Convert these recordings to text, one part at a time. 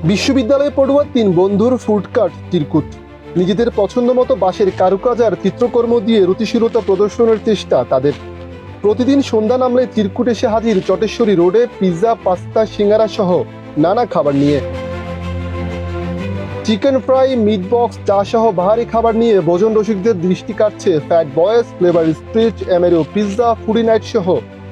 বিশ্ববিদ্যালয়ে পড়ুয়া ৩ বন্ধুর ফুড কার্ট চিরকুট। নিজেদের পছন্দ মতো বাঁশের কারুকাজ আর চিত্রকর্ম দিয়ে রুচিশীলতা প্রদর্শনের চেষ্টা তাদের। প্রতিদিন সন্ধ্যা নামলে চিরকুট এসে হাজির চটেশ্বরী রোডে পিৎজা, পাস্তা, সিঙ্গারা সহ নানা খাবার নিয়ে। চিকেন ফ্রাই, মিট বক্স, চা সহ ভারী খাবার নিয়ে ভোজন রসিকদের দৃষ্টি কাটছে ফ্যাট বয়েস, ফ্লেভার স্ট্রিট, এমেরো পিৎজা, ফুডি নাইট সহ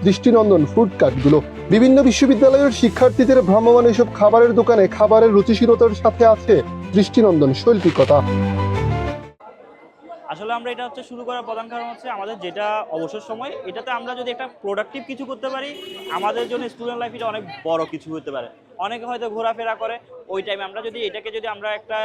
দৃষ্টিনন্দন ফুড কার্টগুলো। বিভিন্ন বিশ্ববিদ্যালয়ের শিক্ষার্থীদের ভ্রাম্যমাণ এসব খাবারের দোকানে খাবারের রুচিশীলতার সাথে আছে দৃষ্টিনন্দন শৈল্পিকতা। আসলে আমরা এটা শুরু করার প্রধান কারণ হচ্ছে আমাদের যেটা অবসর সময়, এটাতে আমরা যদি একটা প্রোডাক্টিভ কিছু করতে পারি, আমাদের জন্য স্টুডেন্ট লাইফ এটা অনেক বড় কিছু হতে পারে। অনেকে হয়তো ঘোরাফেরা করে, ওই টাইমে আমরা যদি এটাকে আমরা একটা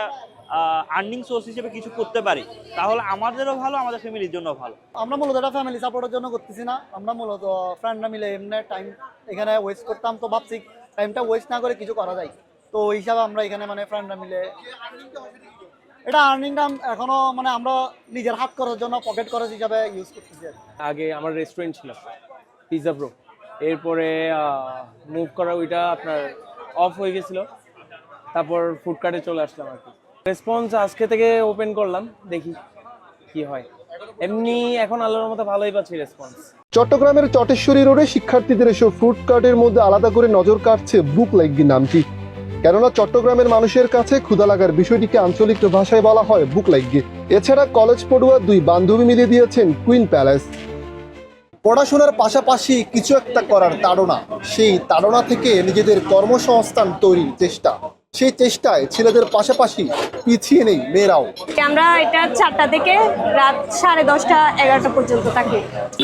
আর্নিং সোর্স হিসেবে কিছু করতে পারি, তাহলে আমাদেরও ভালো, আমাদের ফ্যামিলির জন্য ভালো। আমরা মূলত এটা ফ্যামিলি সাপোর্টের জন্য করতেছি না, আমরা মূলত ফ্রেন্ডরা মিলে এমনি টাইম এখানে ওয়েস্ট করতাম, তো ভাবছি টাইমটা ওয়েস্ট না করে কিছু করা যায়, তো ওই হিসাবে আমরা এখানে ফ্রেন্ডরা মিলে এটা আর্নিংটা এখনো আমরা নিজের হাত করার জন্য পকেট খরচ হিসাবে ইউজ করতেছি। আগে আমার রেস্টুরেন্ট ছিল পিৎজা প্রো, এরপরে মুভ করা ওইটা আপনার অফ হয়ে গেছিল, তারপর ফুড কার্টে চলে আসলাম আর কি। রেসপন্স আজকে থেকে ওপেন করলাম, দেখি কি হয়। এমনি এখন আল্লাহর মতো ভালোই পাচ্ছি রেসপন্স। চট্টগ্রামের চটেশ্বরী রোডে শিক্ষার্থীদের এসব ফুড কার্টের মধ্যে আলাদা করে নজর কাটছে বুক লাইগি নামটি। কেননা চট্টগ্রামের মানুষের কাছে ক্ষুধা লাগার বিষয়টিকে আঞ্চলিক ভাষায় বলা হয় বুক লাইগি। এছাড়া কলেজ পড়ুয়া 2 বান্ধবী মিলে দিয়েছেন কুইন প্যালেস। পড়াশোনার পাশাপাশি কিছু একটা করার তাড়না, সেই তাড়না থেকে নিজেদের কর্মসংস্থান তৈরির চেষ্টা, সেই চেষ্টায় ছেলেদের পাশাপাশি পিছিয়ে নেই মেয়েরাও। আমরা এটা 4টা থেকে রাত 10:30, 11টা পর্যন্ত থাকি।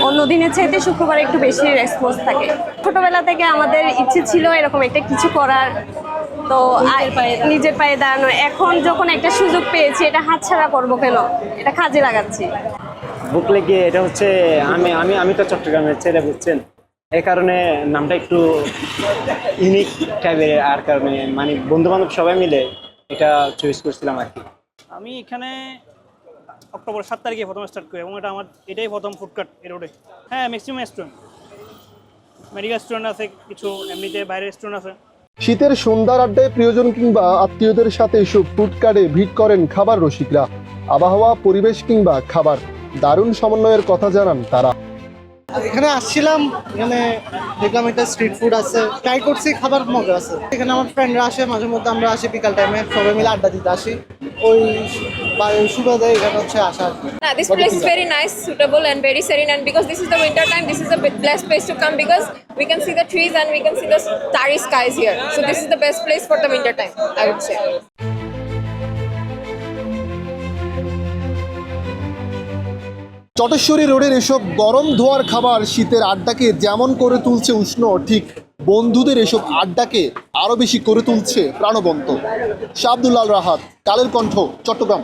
অন্য দিনের চাইতে শুক্রবার একটু বেশি রেসপন্স থাকে। ছোটবেলা থেকে আমাদের ইচ্ছে ছিল এরকম একটা কিছু করার, তো নিজের পায়ে দাঁড়ানো। এখন যখন একটা সুযোগ পেয়েছি, এটা হাতছাড়া করবো কেন, এটা কাজে লাগাচ্ছি। বুক লেগে এটা হচ্ছে আমি তো চট্টগ্রামের ছেলে, বুঝছেন, এই কারণে নামটা একটু ইউনিক টাইপের, আর কারণে বন্ধু বান্ধব সবাই মিলে এটা চয়েস করছিলাম আর কি। আমি এখানে অক্টোবর 7 তারিখে প্রথম স্টার্ট করি এবং এটাই প্রথম ফুড কার্ট এই রোডে। হ্যাঁ, ম্যাক্সিমাম রেস্টুরেন্ট, মেডিকেল রেস্টুরেন্ট আছে, কিছু এমনিতে বাইরের রেস্টুরেন্ট আছে। শীতের সন্ধ্যার আড্ডায় প্রিয়জন কিংবা আত্মীয়দের সাথে এসব ফুড কার্টে ভিড় করেন খাবার রসিকরা। আবহাওয়া, পরিবেশ কিংবা খাবার দারুণ সমন্বয়ের কথা জানান তারা। এখানে আসছিলাম, এখানে দেখলাম একটা স্ট্রিট ফুড আছে, ট্রাই করছি, খাবার মজা আছে। এখানে আমার ফ্রেন্ডরা আসে, মাঝে মধ্যে আমরা আসি বিকাল টাইমে, সবাই মিলে আড্ডা দিতে আসি, ওই সুবাদে এখানে আসা। This place is very nice, suitable and very serene, and because this is the winter time, this is the best place to come because we can see the trees and we can see the starry skies here. So this is the best place for the winter time, I would say. Chatteshwari রোডের এসব গরম ধোয়ার খাবার শীতের আড্ডাকে যেমন করে তুলছে উষ্ণ, ঠিক বন্ধুদের এসব আড্ডাকে আরো বেশি করে তুলছে প্রাণবন্ত। শাহ আব্দুল্লাহ রাহাত, কালের কণ্ঠ, চট্টগ্রাম।